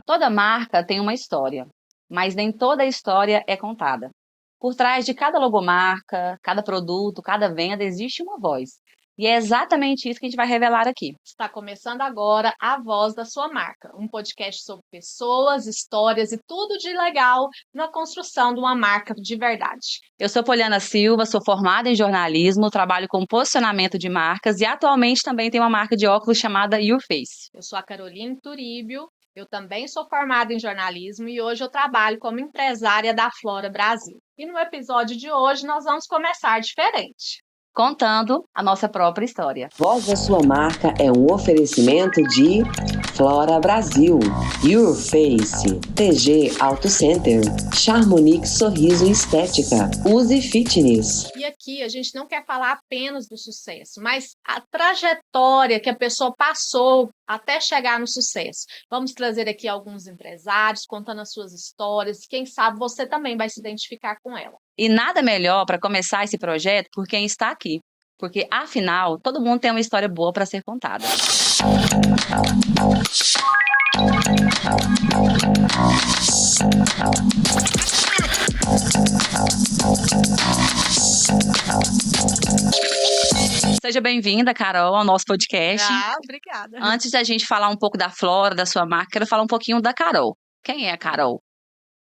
Toda marca tem uma história, mas nem toda a história é contada. Por trás de cada logomarca, cada produto, cada venda, existe uma voz. E é exatamente isso que a gente vai revelar aqui. Está começando agora A Voz da Sua Marca, um podcast sobre pessoas, histórias e tudo de legal na construção de uma marca de verdade. Eu sou Poliana Silva, sou formada em jornalismo, trabalho com posicionamento de marcas e atualmente também tenho uma marca de óculos chamada Your Face. Eu sou a Caroline Turíbio, eu também sou formada em jornalismo e hoje eu trabalho como empresária da Flora Brasil. E no episódio de hoje nós vamos começar diferente, contando a nossa própria história. Voz da Sua Marca é um oferecimento de Flora Brasil, Your Face, TG Auto Center, Charmonique Sorriso e Estética, Use Fitness. E aqui a gente não quer falar apenas do sucesso, mas a trajetória que a pessoa passou até chegar no sucesso. Vamos trazer aqui alguns empresários contando as suas histórias, quem sabe você também vai se identificar com ela. E nada melhor para começar esse projeto por quem está aqui, porque afinal todo mundo tem uma história boa para ser contada. Seja bem-vinda, Carol, ao nosso podcast. Obrigada. Antes da gente falar um pouco da Flora, da sua marca, quero falar um pouquinho da Carol. Quem é a Carol?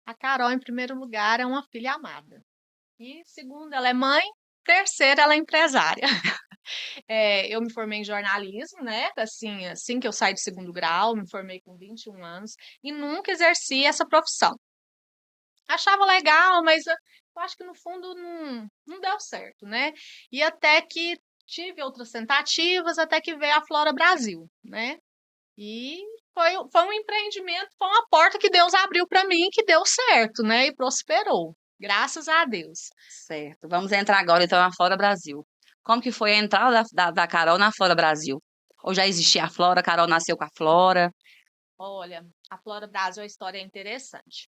A Carol, em primeiro lugar, é uma filha amada. E segundo, ela é mãe. Terceiro, ela é empresária. Eu me formei em jornalismo, né? Assim que eu saí do segundo grau, me formei com 21 anos e nunca exerci essa profissão. Achava legal, mas eu acho que no fundo não deu certo, né? E até que tive outras tentativas, até que veio a Flora Brasil, né? E foi um empreendimento, foi uma porta que Deus abriu para mim, que deu certo, né? E prosperou. Graças a Deus. Certo. Vamos entrar agora, então, na Flora Brasil. Como que foi a entrada da Carol na Flora Brasil? Ou já existia a Flora, a Carol nasceu com a Flora? Olha, a Flora Brasil, a história é interessante.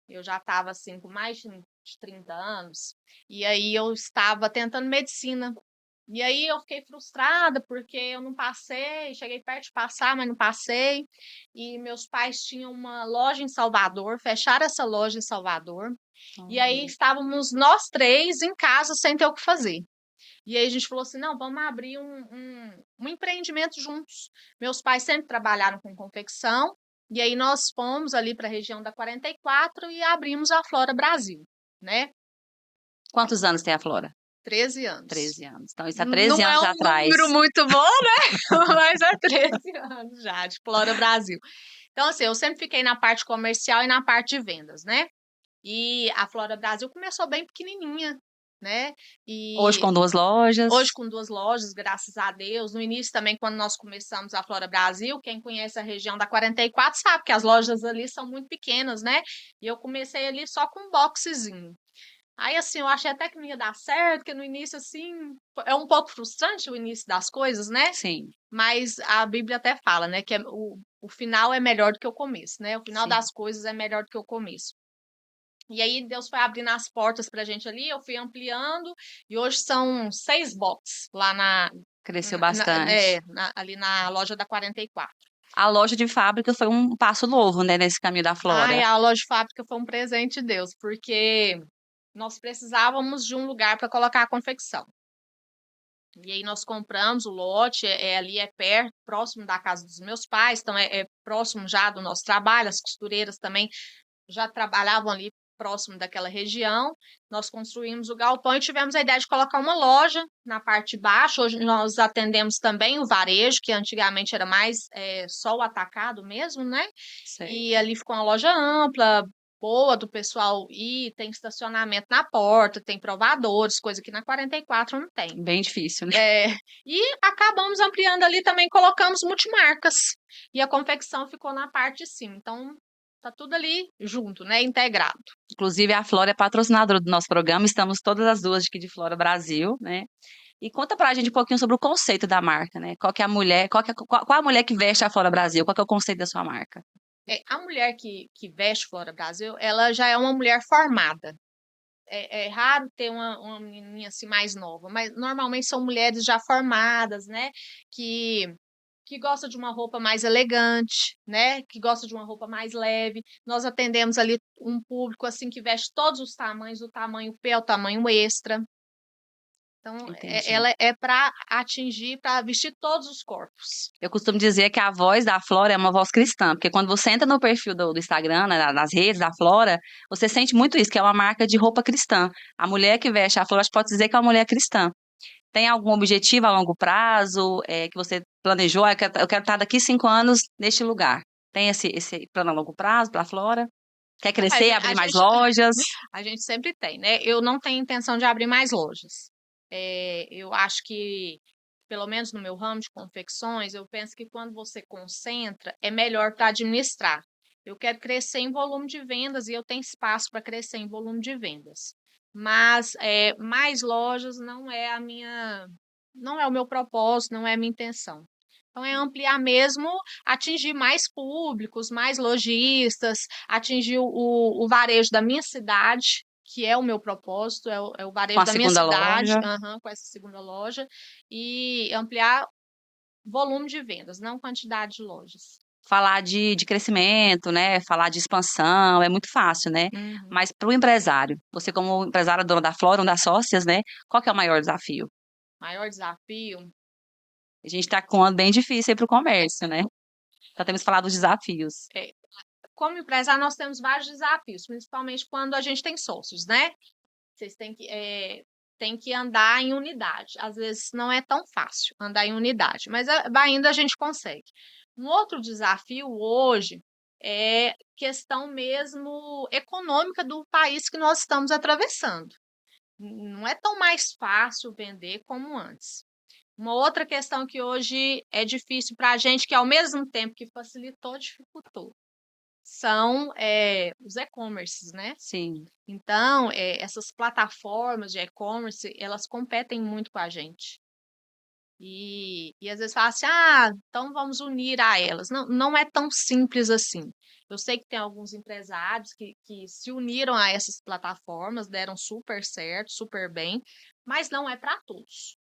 Eu já estava, assim, com mais de 30 anos, e aí eu estava tentando medicina. E aí eu fiquei frustrada, porque eu não passei, cheguei perto de passar, mas não passei. E meus pais tinham uma loja em Salvador, fecharam essa loja em Salvador. E aí estávamos nós três em casa sem ter o que fazer. E aí a gente falou assim, não, vamos abrir um empreendimento juntos. Meus pais sempre trabalharam com confecção, e aí nós fomos ali para a região da 44 e abrimos a Flora Brasil, né? Quantos anos tem a Flora? 13 anos. 13 anos. Então, isso há 13 anos atrás. Não é um número muito bom, né? Mas é 13 anos já, de Flora Brasil. Então, assim, eu sempre fiquei na parte comercial e na parte de vendas, né? E a Flora Brasil começou bem pequenininha, né? Hoje com 2 lojas. Hoje com 2 lojas, graças a Deus. No início também, quando nós começamos a Flora Brasil, quem conhece a região da 44 sabe que as lojas ali são muito pequenas, né? E eu comecei ali só com um boxezinho. Aí, assim, eu achei até que não ia dar certo, porque no início, assim, é um pouco frustrante o início das coisas, né? Sim. Mas a Bíblia até fala, né, que o final é melhor do que o começo, né? O final das coisas é melhor do que o começo. E aí Deus foi abrindo as portas pra gente ali, eu fui ampliando, e hoje são 6 boxes lá Cresceu bastante. ali na loja da 44. A loja de fábrica foi um passo novo, né, nesse caminho da Flora. A loja de fábrica foi um presente de Deus, porque nós precisávamos de um lugar para colocar a confecção. E aí nós compramos o lote, ali é perto, próximo da casa dos meus pais, então é próximo já do nosso trabalho, as costureiras também já trabalhavam ali próximo daquela região. Nós construímos o galpão e tivemos a ideia de colocar uma loja na parte de baixo. Hoje nós atendemos também o varejo, que antigamente era mais só o atacado mesmo, né? Sei. E ali ficou uma loja ampla, boa do pessoal ir, tem estacionamento na porta, tem provadores, coisa que na 44 não tem. Bem difícil, né? E acabamos ampliando ali também, colocamos multimarcas. E a confecção ficou na parte de cima. Então, tá tudo ali junto, né? Integrado. Inclusive, a Flora é patrocinadora do nosso programa, estamos todas as duas aqui de Flora Brasil, né? E conta pra gente um pouquinho sobre o conceito da marca, né? Qual é a mulher que veste a Flora Brasil? Qual que é o conceito da sua marca? A mulher que veste Flora Brasil, ela já é uma mulher formada. é raro ter uma menininha assim mais nova, mas normalmente são mulheres já formadas, né? Que gosta de uma roupa mais elegante, né? Que gosta de uma roupa mais leve. Nós atendemos ali um público assim que veste todos os tamanhos, o tamanho P ao tamanho extra. Então, Entendi. ela é para atingir, para vestir todos os corpos. Eu costumo dizer que a voz da Flora é uma voz cristã, porque quando você entra no perfil do Instagram, né, nas redes da Flora, você sente muito isso, que é uma marca de roupa cristã. A mulher que veste a Flora, a gente pode dizer que é uma mulher cristã. Tem algum objetivo a longo prazo, que você planejou? Eu quero estar daqui 5 anos neste lugar. Tem esse plano a longo prazo para a Flora? Quer Rapaz, crescer, abrir mais lojas? a gente sempre tem, né? Eu não tenho intenção de abrir mais lojas. Eu acho que, pelo menos no meu ramo de confecções, eu penso que quando você concentra, é melhor para administrar. Eu quero crescer em volume de vendas e eu tenho espaço para crescer em volume de vendas. Mas mais lojas não é o meu propósito, não é a minha intenção. Então, é ampliar mesmo, atingir mais públicos, mais lojistas, atingir o varejo da minha cidade, que é o meu propósito, é o Com varejo a da minha segunda cidade, loja? com essa segunda loja, e ampliar volume de vendas, não quantidade de lojas. Falar de crescimento, né? Falar de expansão, é muito fácil, né? Uhum. Mas para o empresário, você como empresária dona da Flora, uma das sócias, né? Qual que é o maior desafio? Maior desafio, A gente está com um ano bem difícil aí para o comércio, né? Já temos falado dos desafios. é, como empresário, nós temos vários desafios, principalmente quando a gente tem sócios, né? Vocês têm que andar em unidade. Às vezes não é tão fácil andar em unidade, mas ainda a gente consegue. Um outro desafio hoje é questão mesmo econômica do país que nós estamos atravessando. Não é tão mais fácil vender como antes. Uma outra questão que hoje é difícil para a gente, que ao mesmo tempo que facilitou, dificultou, são os e-commerces, né? Sim. Então, essas plataformas de e-commerce, elas competem muito com a gente. E às vezes fala assim, então vamos unir a elas. Não, não é tão simples assim. Eu sei que tem alguns empresários que se uniram a essas plataformas, deram super certo, super bem, mas não é para todos.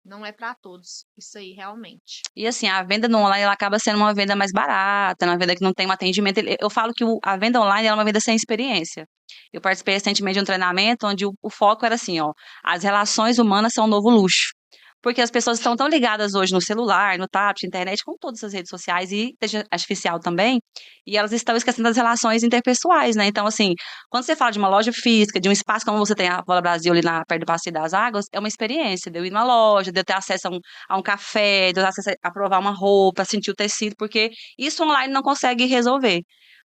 Não é para todos, isso aí realmente. E assim, a venda no online ela acaba sendo uma venda mais barata, uma venda que não tem um atendimento. Eu falo que a venda online ela é uma venda sem experiência. Eu participei recentemente de um treinamento onde o foco era assim, ó, as relações humanas são um novo luxo. Porque as pessoas estão tão ligadas hoje no celular, no tablet, internet, com todas as redes sociais e inteligência artificial também, e elas estão esquecendo das relações interpessoais, né? Então, assim, quando você fala de uma loja física, de um espaço como você tem a Bola Brasil ali perto do Passeio das Águas, é uma experiência de eu ir numa loja, de eu ter acesso a um café, de eu ter acesso a provar uma roupa, sentir o tecido, porque isso online não consegue resolver.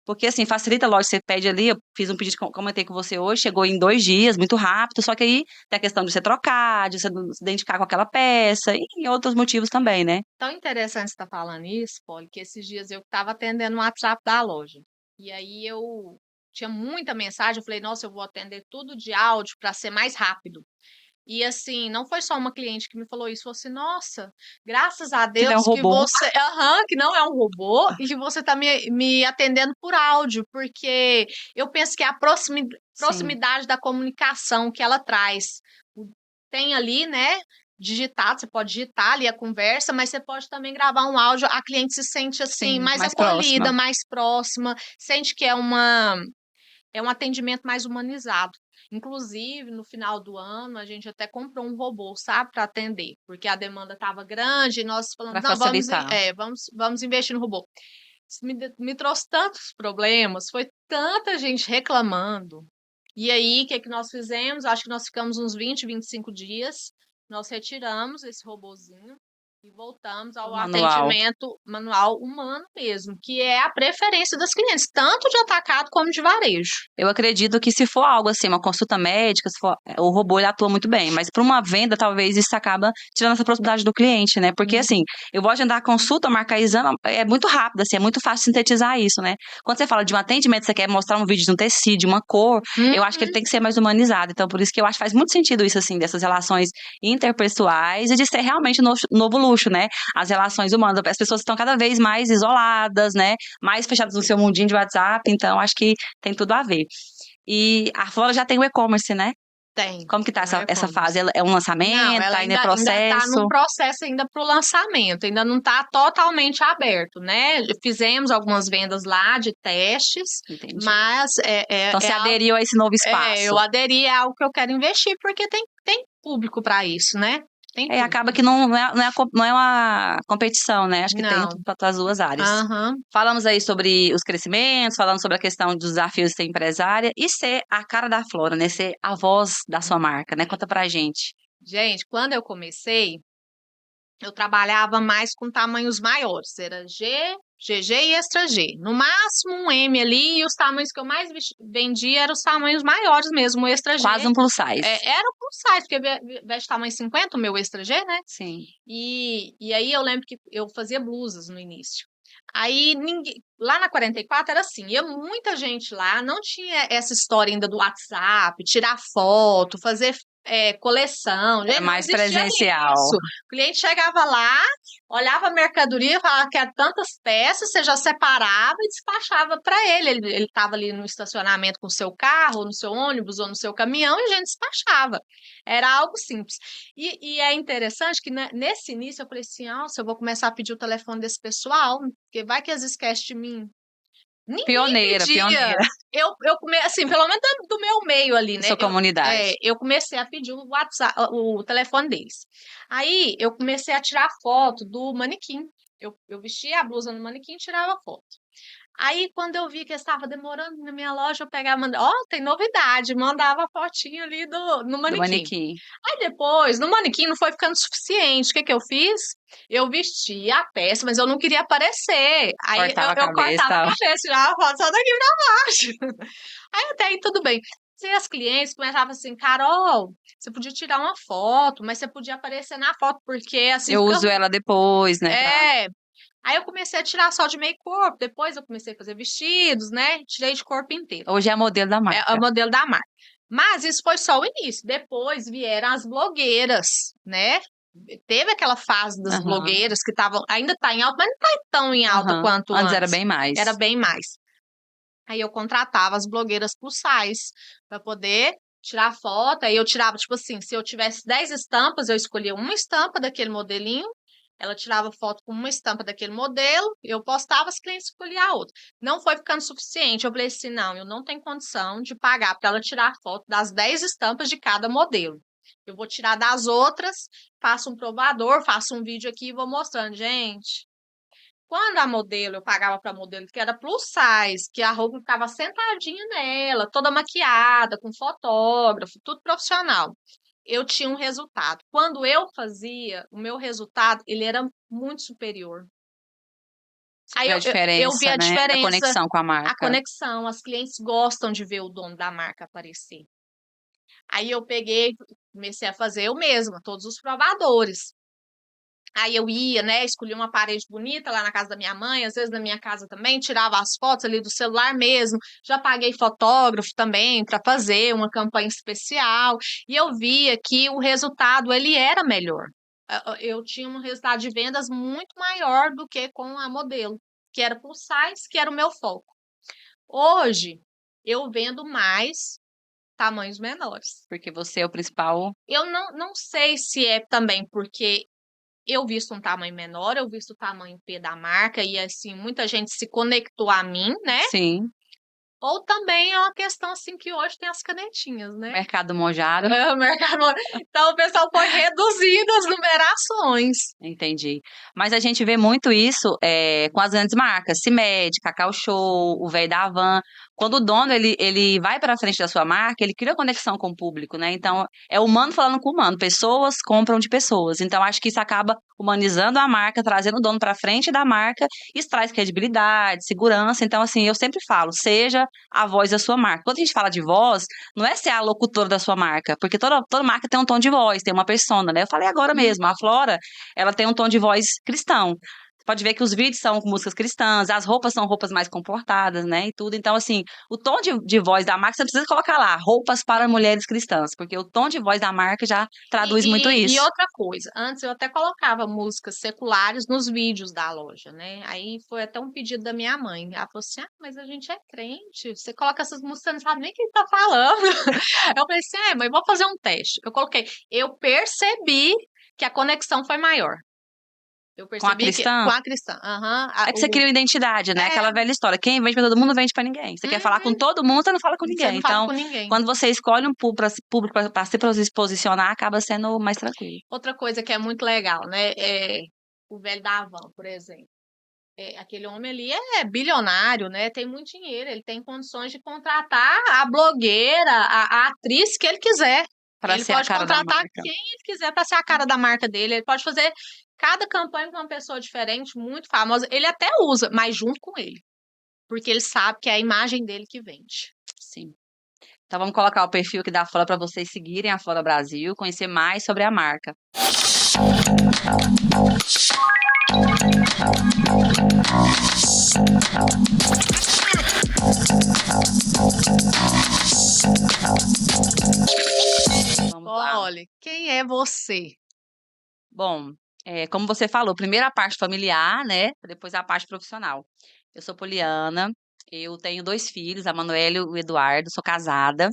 Porque, assim, facilita a loja, você pede ali, eu fiz um pedido, comentei com você hoje, chegou em 2 dias, muito rápido, só que aí tem a questão de você trocar, de você se identificar com aquela peça, e outros motivos também, né? Tão interessante você estar falando isso, Polly, que esses dias eu estava atendendo o WhatsApp da loja. E aí eu tinha muita mensagem, eu falei, nossa, eu vou atender tudo de áudio para ser mais rápido. E assim, não foi só uma cliente que me falou isso, falou assim, nossa, graças a Que não é um Deus que robô. você, que não é um robô e que você está me atendendo por áudio, porque eu penso que é a Sim. proximidade da comunicação que ela traz. Tem ali, né, digitado, você pode digitar ali a conversa, mas você pode também gravar um áudio, a cliente se sente assim, Sim, mais mais acolhida, próxima. mais próxima, sente que é um atendimento mais humanizado. Inclusive, no final do ano, a gente até comprou um robô, sabe, para atender, porque a demanda estava grande e nós falamos, Para não, facilitar. vamos investir no robô. Isso me trouxe tantos problemas, foi tanta gente reclamando. E aí, o que que nós fizemos? Acho que nós ficamos uns 25 dias, nós retiramos esse robozinho e voltamos O ao manual. atendimento manual humano mesmo, que é a preferência das clientes, tanto de atacado como de varejo. Eu acredito que se for algo assim, uma consulta médica, se for, o robô ele atua muito bem, mas para uma venda, talvez isso acaba tirando essa proximidade do cliente, né? Porque assim, eu vou agendar a consulta, marcar exame, é muito rápido, assim, é muito fácil sintetizar isso, né? Quando você fala de um atendimento, você quer mostrar um vídeo de um tecido, de uma cor, eu acho que ele Uhum. tem que ser mais humanizado. Então, por isso que eu acho que faz muito sentido isso, assim, dessas relações interpessoais e de ser realmente um novo luxo, né? As relações humanas, as pessoas estão cada vez mais isoladas, né? Mais fechadas no seu mundinho de WhatsApp, então acho que tem tudo a ver. E a Flora já tem o e-commerce, né? Tem. Como que tá no essa e-commerce. fase? É um Não, lançamento? ela Ainda é ainda tá processo? num processo ainda para o lançamento, ainda não está totalmente aberto, né? Fizemos algumas vendas lá de testes, Entendi. mas Então, você algo, aderiu a esse novo espaço. eu aderi, é algo que eu quero investir, porque tem público para isso, né? Tem público. Acaba que não é uma competição, né? Acho que tem Não. para as duas áreas. Aham. Falamos aí sobre os crescimentos, falamos sobre a questão dos desafios de ser empresária e ser a cara da Flora, né? Ser a voz da sua marca, né? Conta pra gente. Gente, quando eu comecei, eu trabalhava mais com tamanhos maiores, era G, GG e Extra G. No máximo um M ali, e os tamanhos que eu mais vendia eram os tamanhos maiores mesmo, o Extra G. Quase um plus size. Era um plus size, porque veste tamanho 50, o meu Extra G, né? Sim. E aí eu lembro que eu fazia blusas no início. Aí lá na 44 era assim, ia muita gente lá, não tinha essa história ainda do WhatsApp, tirar foto, fazer coleção. Era Não mais existia presencial. isso. O cliente chegava lá, olhava a mercadoria, falava que era tantas peças, você já separava e despachava para ele. Ele estava ali no estacionamento com o seu carro, no seu ônibus ou no seu caminhão e a gente despachava. Era algo simples. E é interessante que nesse início eu falei assim, nossa, eu vou começar a pedir o telefone desse pessoal, porque vai que às vezes esquece de mim. Ninguém Pioneira. Eu comecei, assim, pelo menos do meu meio ali, né? Sua comunidade. Eu comecei a pedir o WhatsApp, o telefone deles. Aí eu comecei a tirar foto do manequim. Eu vestia a blusa no manequim e tirava foto. Aí, quando eu vi que estava demorando na minha loja, eu pegava, mandava, tem novidade, mandava a fotinho ali no manequim. Do manequim. Aí depois, no manequim não foi ficando suficiente. O que eu fiz? Eu vesti a peça, mas eu não queria aparecer. Aí Cortava a eu cabeça, cortava a cabeça, tirava a foto só daqui pra baixo. Aí até aí tudo bem. E as clientes começavam assim, Carol, você podia tirar uma foto, mas você podia aparecer na foto, porque assim Eu fica uso ela depois, né? Aí eu comecei a tirar só de meio corpo, depois eu comecei a fazer vestidos, né? Tirei de corpo inteiro. Hoje é a modelo da marca. É a modelo da marca. Mas isso foi só o início. Depois vieram as blogueiras, né? Teve aquela fase das blogueiras que estavam. Ainda está em alta, mas não está tão em alta quanto antes. Antes era bem mais. Era bem mais. Aí eu contratava as blogueiras plus size para poder tirar foto. Aí eu tirava, tipo assim, se eu tivesse 10 estampas, eu escolhia uma estampa daquele modelinho. Ela tirava foto com uma estampa daquele modelo, eu postava, as clientes escolhiam a outra. Não foi ficando suficiente. Eu falei assim, não, eu não tenho condição de pagar para ela tirar foto das 10 estampas de cada modelo. Eu vou tirar das outras, faço um provador, faço um vídeo aqui e vou mostrando. Gente, quando a modelo, eu pagava para modelo que era plus size, que a roupa ficava sentadinha nela, toda maquiada, com fotógrafo, tudo profissional. Eu tinha um resultado. Quando eu fazia, o meu resultado, ele era muito superior. Aí eu vi a diferença, a conexão com a marca. A conexão, as clientes gostam de ver o dono da marca aparecer. Aí eu peguei, comecei a fazer eu mesma, todos os provadores. Aí eu ia, né, escolhia uma parede bonita lá na casa da minha mãe, às vezes na minha casa também, tirava as fotos ali do celular mesmo. Já paguei fotógrafo também para fazer uma campanha especial. E eu via que o resultado, ele era melhor. Eu tinha um resultado de vendas muito maior do que com a modelo, que era plus size, que era o meu foco. Hoje, eu vendo mais tamanhos menores. Porque você é o principal. Eu não sei se é também porque eu visto um tamanho menor, eu visto o tamanho P da marca e assim, muita gente se conectou a mim, né? Sim. Ou também é uma questão assim que hoje tem as canetinhas, né? Mercado Mojaro. Então o pessoal foi reduzindo as numerações. Entendi. Mas a gente vê muito isso com as grandes marcas, CIMED, Cacau Show, o Véi da Havan. Quando o dono ele vai para frente da sua marca, ele cria conexão com o público, né? Então, é humano falando com humano. Pessoas compram de pessoas. Então, acho que isso acaba humanizando a marca, trazendo o dono para frente da marca. Isso traz credibilidade, segurança. Então, assim, eu sempre falo, seja a voz da sua marca. Quando a gente fala de voz, não é ser a locutora da sua marca, porque toda marca tem um tom de voz, tem uma persona, né? Eu falei agora mesmo, a Flora, ela tem um tom de voz cristão. pode ver que os vídeos são com músicas cristãs, as roupas são roupas mais comportadas, né, e tudo. Então, assim, o tom de voz da marca, você não precisa colocar lá, roupas para mulheres cristãs, porque o tom de voz da marca já traduz muito E isso. outra coisa, antes eu até colocava músicas seculares nos vídeos da loja, né? Aí foi até um pedido da minha mãe. Ela falou assim: ah, mas a gente é crente, você coloca essas músicas, você não sabe nem quem tá falando. Eu falei assim: é, mãe, vou fazer um teste. Eu coloquei, eu percebi que a conexão foi maior. Eu Com a percebi que cristã, com a cristã, aham, é que você cria uma identidade, né? Aquela é, velha história. Quem vende pra todo mundo, vende pra ninguém. Você quer falar com uhum, todo mundo, você não fala com você ninguém. não fala Então, com ninguém. quando você escolhe um público para se posicionar, acaba sendo mais tranquilo. Outra coisa que é muito legal, né? É o velho da Havan, por exemplo. Aquele homem ali é bilionário, né? Tem muito dinheiro, ele tem condições de contratar a blogueira, a atriz que ele quiser. Para Ele ser a pode cara da contratar marca. quem ele quiser para ser a cara da marca dele. Ele pode fazer cada campanha com uma pessoa diferente, muito famosa. Ele até usa, mas junto com ele, porque ele sabe que é a imagem dele que vende. Sim. Então vamos colocar o perfil aqui da Flora para vocês seguirem a Flora Brasil, conhecer mais sobre a marca. Vamos lá. Olha, quem é você? Bom, como você falou, primeiro a parte familiar, né? Depois a parte profissional. Eu sou poliana, eu tenho 2 filhos, a Manuela e o Eduardo, sou casada.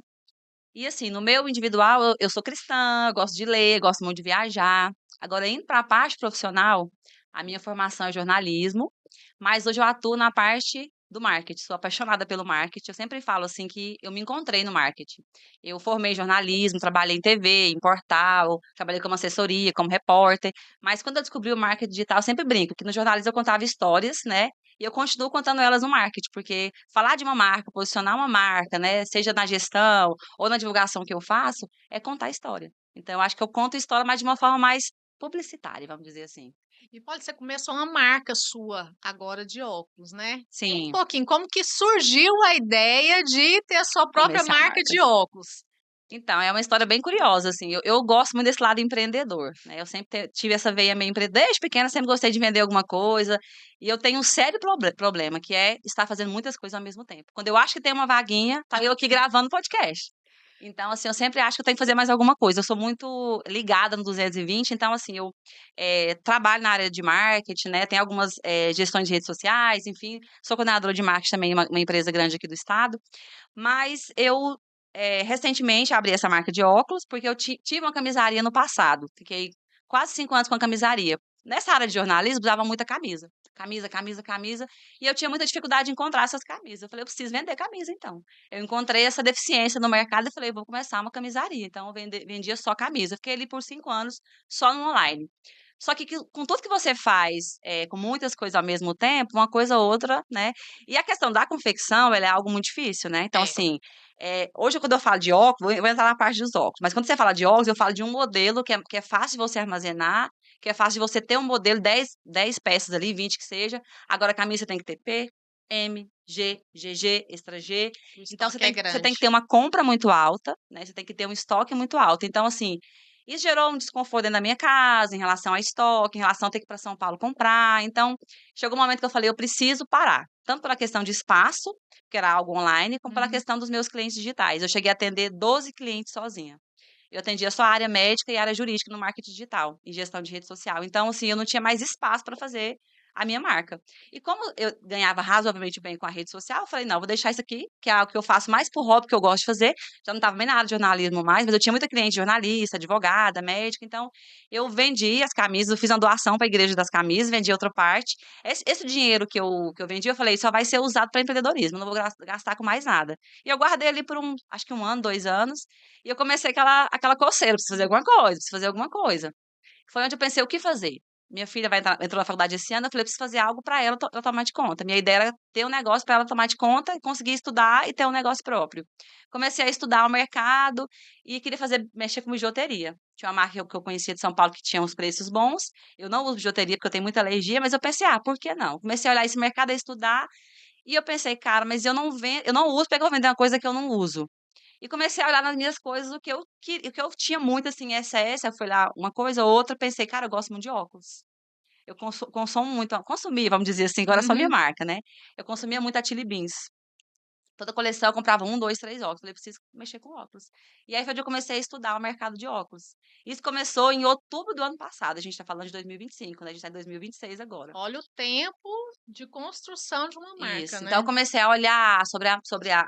E assim, no meu individual, eu sou cristã, eu gosto de ler, gosto muito de viajar. Agora, indo para a parte profissional, a minha formação é jornalismo, mas hoje eu atuo na parte do marketing. Sou apaixonada pelo marketing. Eu sempre falo assim que eu me encontrei no marketing. Eu formei em jornalismo, trabalhei em TV, em portal, trabalhei como assessoria, como repórter. Mas quando eu descobri o marketing digital, eu sempre brinco que no jornalismo eu contava histórias, né? E eu continuo contando elas no marketing, porque falar de uma marca, posicionar uma marca, né, seja na gestão ou na divulgação que eu faço, é contar história. Então, eu acho que eu conto história, mas de uma forma mais publicitária, vamos dizer assim. E pode ser começou uma marca sua agora de óculos, né? Conta um Sim, pouquinho, como que surgiu a ideia de ter a sua própria começar a marca marca. de óculos? Então, é uma história bem curiosa, assim. Eu gosto muito desse lado empreendedor, né? Eu sempre tive essa veia meio empreendedora. Desde pequena, sempre gostei de vender alguma coisa. E eu tenho um sério problema, que é estar fazendo muitas coisas ao mesmo tempo. Quando eu acho que tem uma vaguinha, tá eu aqui gravando podcast. Então, assim, eu sempre acho que eu tenho que fazer mais alguma coisa. Eu sou muito ligada no 220, então, assim, eu trabalho na área de marketing, né? Tenho algumas gestões de redes sociais, enfim. Sou coordenadora de marketing também em uma empresa grande aqui do estado. Mas eu recentemente abri essa marca de óculos, porque eu tive uma camisaria no passado. Fiquei quase 5 anos com a camisaria. Nessa área de jornalismo, usava muita camisa. Camisa, camisa, camisa. E eu tinha muita dificuldade de encontrar essas camisas. Eu falei, eu preciso vender camisa, então. Eu encontrei essa deficiência no mercado e falei, vou começar uma camisaria. Então, eu vendia só camisa. Fiquei ali por 5 anos, só no online. Só que com tudo que você faz, com muitas coisas ao mesmo tempo, uma coisa ou outra, né? E a questão da confecção, ela é algo muito difícil, né? Então, É. assim, hoje, quando eu falo de óculos, eu vou entrar na parte dos óculos, mas quando você fala de óculos, eu falo de um modelo que é fácil de você armazenar, que é fácil de você ter um modelo, dez peças ali, 20 que seja. Agora, a camisa tem que ter P, M, G, GG, extra G. O Então, você estoque é tem que ter grande. uma compra muito alta, né? Você tem que ter um estoque muito alto. Então, assim, isso gerou um desconforto dentro da minha casa, em relação a estoque, em relação a ter que ir para São Paulo comprar. Então, chegou um momento que eu falei, eu preciso parar. Tanto pela questão de espaço, que era algo online, como pela Uhum. questão dos meus clientes digitais. Eu cheguei a atender 12 clientes sozinha. Eu atendia só a área médica e a área jurídica no marketing digital, em gestão de rede social. Então, assim, eu não tinha mais espaço para fazer a minha marca. E como eu ganhava razoavelmente bem com a rede social, eu falei, não, vou deixar isso aqui, que é algo que eu faço mais por hobby, que eu gosto de fazer. Já não estava bem na área de jornalismo mais, mas eu tinha muita cliente jornalista, advogada, médica, então eu vendi as camisas, eu fiz uma doação para a igreja das camisas, vendi outra parte. Esse dinheiro que eu vendi, eu falei, só vai ser usado para empreendedorismo, não vou gastar com mais nada. E eu guardei ali por acho que 1 ano, 2 anos, e eu comecei aquela coceira, preciso fazer alguma coisa, preciso fazer alguma coisa. Foi onde eu pensei, o que fazer? Minha filha entrou na faculdade esse ano, eu falei, preciso fazer algo para ela tomar de conta. Minha ideia era ter um negócio para ela tomar de conta e conseguir estudar e ter um negócio próprio. Comecei a estudar o mercado e queria mexer com bijuteria. Tinha uma marca que eu conhecia de São Paulo que tinha uns preços bons. Eu não uso bijuteria porque eu tenho muita alergia, mas eu pensei, por que não? Comecei a olhar esse mercado, a estudar, e eu pensei, cara, mas eu não uso, porque eu vou vender uma coisa que eu não uso. E comecei a olhar nas minhas coisas o que eu tinha muito, assim, excesso, eu fui lá uma coisa ou outra, pensei, cara, eu gosto muito de óculos. eu consumo muito, consumia, vamos dizer assim, agora é só minha Uhum. marca, né? Eu consumia muito a Chili Beans. Toda coleção eu comprava 1, 2, 3 óculos. Falei: "Preciso mexer com óculos". E aí foi onde eu comecei a estudar o mercado de óculos. Isso começou em outubro do ano passado, a gente tá falando de 2025, né, a gente tá em 2026 agora. Olha o tempo de construção de uma marca, Isso, então eu né? comecei a olhar sobre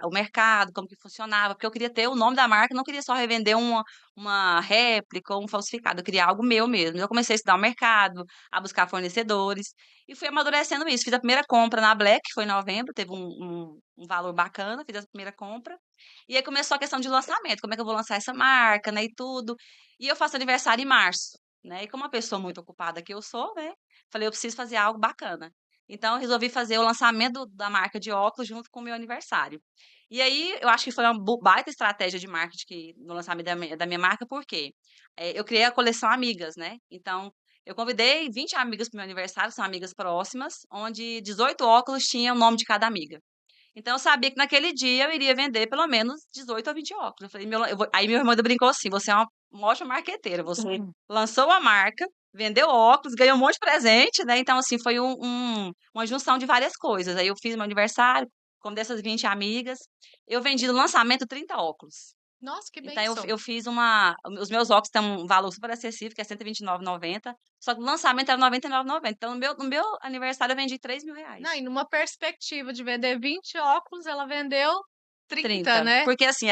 o mercado, como que funcionava, porque eu queria ter o nome da marca, não queria só revender uma réplica ou um falsificado, eu queria algo meu mesmo. Eu comecei a estudar o mercado, a buscar fornecedores, e fui amadurecendo isso. Fiz a primeira compra na Black, foi em novembro, teve um valor bacana, fiz a primeira compra, e aí começou a questão de lançamento, como é que eu vou lançar essa marca, né, e tudo. E eu faço aniversário em março, né, e como uma pessoa muito ocupada que eu sou, né, falei: "Eu preciso fazer algo bacana". Então eu resolvi fazer o lançamento da marca de óculos junto com o meu aniversário. E aí, eu acho que foi uma baita estratégia de marketing no lançamento da minha marca, por quê? Eu criei a coleção Amigas, né, então eu convidei 20 amigas para o meu aniversário, são amigas próximas, onde 18 óculos tinha o nome de cada amiga. Então eu sabia que naquele dia eu iria vender pelo menos 18 a 20 óculos. Eu falei: Aí meu irmão ainda brincou assim: "Você é uma ótima marqueteira, você lançou a marca, vendeu óculos, ganhou um monte de presente, né". Então assim, foi uma junção de várias coisas. Aí eu fiz meu aniversário, como dessas 20 amigas, eu vendi no lançamento 30 óculos. Nossa, que Então eu bênção. eu fiz os meus óculos têm um valor super acessível, que é R$ 129,90, só que o lançamento era R$ 99,90. Então no meu aniversário eu vendi Não, R$ 3.000. e numa perspectiva de vender 20 óculos, ela vendeu 30, 30, né? porque assim,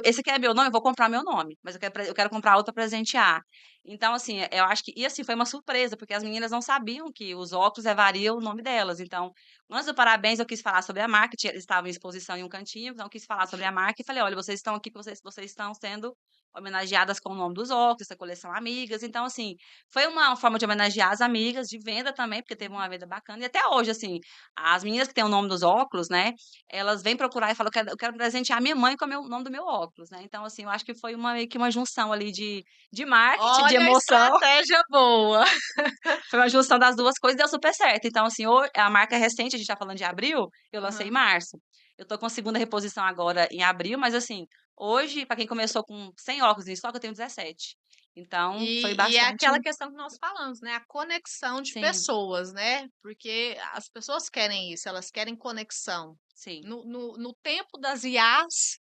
esse aqui é meu nome, eu vou comprar meu nome, mas eu quero comprar outro pra presentear. Então assim, eu acho que e assim, foi uma surpresa, porque as meninas não sabiam que os óculos levariam o nome delas. Então, antes do parabéns eu quis falar sobre a marca, eles estavam em exposição em um cantinho, então eu quis falar sobre a marca e falei: "Olha, vocês estão aqui, porque vocês estão sendo homenageadas com o nome dos óculos, essa coleção Amigas". Então assim, foi uma forma de homenagear as amigas, de venda também, porque teve uma venda bacana. E até hoje, assim, as meninas que têm o nome dos óculos, né, elas vêm procurar e falam: "Eu quero presentear minha mãe com o nome do meu óculos", né. Então, assim, eu acho que foi meio que uma junção ali de marketing, de Olha a emoção, estratégia boa. foi uma junção das 2 coisas e deu super certo. Então, assim, a marca é recente, a gente tá falando de abril, eu lancei em Aham. março. Eu tô com a segunda reposição agora em abril, mas, assim, hoje, pra quem começou com 100 óculos em estoque, eu tenho 17. Então, foi E é bastante. aquela questão que nós falamos, né? A conexão de Sim, pessoas, né? Porque as pessoas querem isso, elas querem conexão. sim. No tempo das IAs,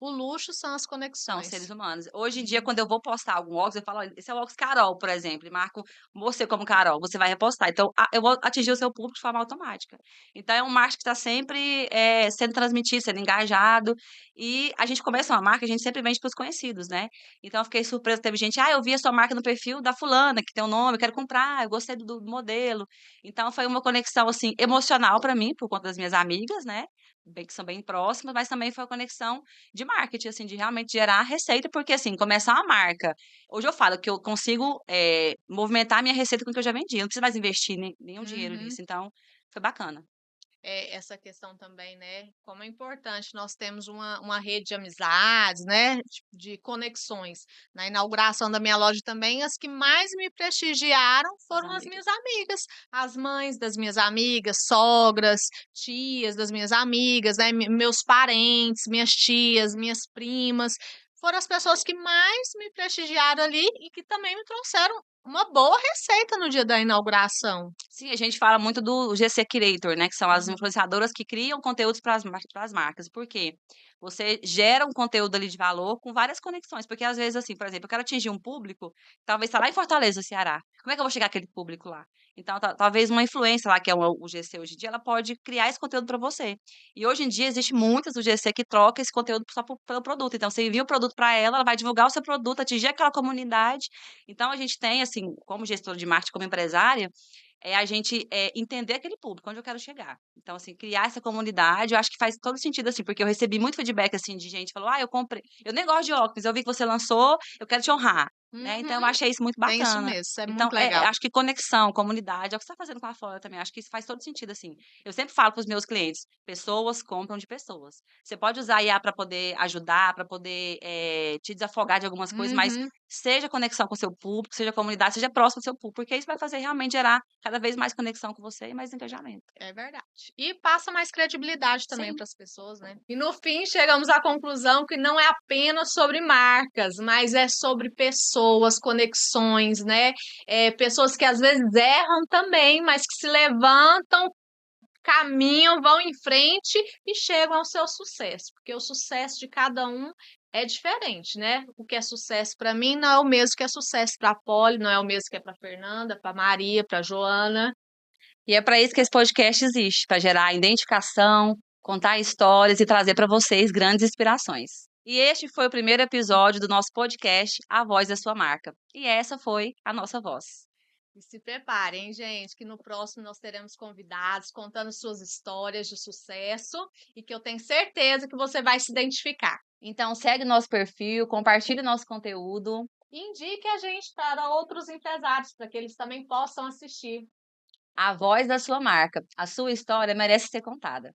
o luxo são as São seres conexões. humanos. Hoje em dia, Uhum. quando eu vou postar algum óculos, eu falo: "Olha, esse é o óculos Carol", por exemplo, e marco você como Carol, você vai repostar. Então, eu vou atingir o seu público de forma automática. Então é um marketing que está sempre, sendo transmitido, sendo engajado, e a gente começa uma marca, a gente sempre vende para os conhecidos, né. Então eu fiquei surpresa, teve gente: "Ah, eu vi a sua marca no perfil da fulana, que tem o nome, eu quero comprar, eu gostei do modelo". Então foi uma conexão, assim, emocional para mim, por conta das minhas amigas, né, bem que são bem próximas, mas também foi uma conexão de marketing, assim, de realmente gerar receita, porque, assim, começar uma marca hoje eu falo que eu consigo, movimentar a minha receita com o que eu já vendi, eu não preciso mais investir nenhum dinheiro Uhum. nisso, então foi bacana. É, essa questão também, né? Como é importante, nós temos uma rede de amizades, né? De conexões. Na inauguração da minha loja também, as que mais me prestigiaram As foram as minhas amigas. amigas, as mães das minhas amigas, sogras, tias das minhas amigas, né? Meus parentes, minhas tias, minhas primas. Foram as pessoas que mais me prestigiaram ali e que também me trouxeram uma boa receita no dia da inauguração. Sim, a gente fala muito do GC Creator, né, que são as Uhum. influenciadoras que criam conteúdos para as marcas. Por quê? Você gera um conteúdo ali de valor com várias conexões, porque às vezes, assim, por exemplo, eu quero atingir um público, talvez está lá em Fortaleza, Ceará. Como é que eu vou chegar àquele público lá? Então, talvez uma influência lá, que é o GC hoje em dia, ela pode criar esse conteúdo para você. E hoje em dia existe muitas do GC que troca esse conteúdo só pelo produto. Então, você envia o produto para ela, ela vai divulgar o seu produto, atingir aquela comunidade. Então, a gente tem, assim, como gestora de marketing, como empresária, é a gente, entender aquele público, onde eu quero chegar. Então, assim, criar essa comunidade, eu acho que faz todo sentido, assim, porque eu recebi muito feedback, assim, de gente que falou: "Ah, eu comprei, eu nem gosto de óculos, eu vi que você lançou, eu quero te honrar", né. Então eu Uhum. achei isso muito Tem isso bacana. mesmo, isso é Então, muito legal. acho que conexão, comunidade, é o que você está fazendo com a Flora também, acho que isso faz todo sentido, assim. Eu sempre falo para os meus clientes: "Pessoas compram de pessoas". Você pode usar a IA para poder ajudar, para poder, te desafogar de algumas coisas, mas Uhum. seja conexão com o seu público, seja comunidade, seja próximo do seu público, porque isso vai fazer realmente gerar cada vez mais conexão com você e mais engajamento. É verdade. E passa mais credibilidade também Sim, para as pessoas, né? E no fim chegamos à conclusão que não é apenas sobre marcas, mas é sobre pessoas. pessoas, conexões, né? Pessoas que às vezes erram também, mas que se levantam, caminham, vão em frente e chegam ao seu sucesso, porque o sucesso de cada um é diferente, né? O que é sucesso para mim não é o mesmo que é sucesso para a Polly, não é o mesmo que é para Fernanda, para Maria, para Joana. E é para isso que esse podcast existe, para gerar identificação, contar histórias e trazer para vocês grandes inspirações. E este foi o primeiro episódio do nosso podcast A Voz da Sua Marca. E essa foi a nossa voz. E se preparem, gente, que no próximo nós teremos convidados contando suas histórias de sucesso e que eu tenho certeza que você vai se identificar. Então segue nosso perfil, compartilhe nosso conteúdo. E indique a gente para outros empresários, para que eles também possam assistir. A Voz da Sua Marca. A sua história merece ser contada.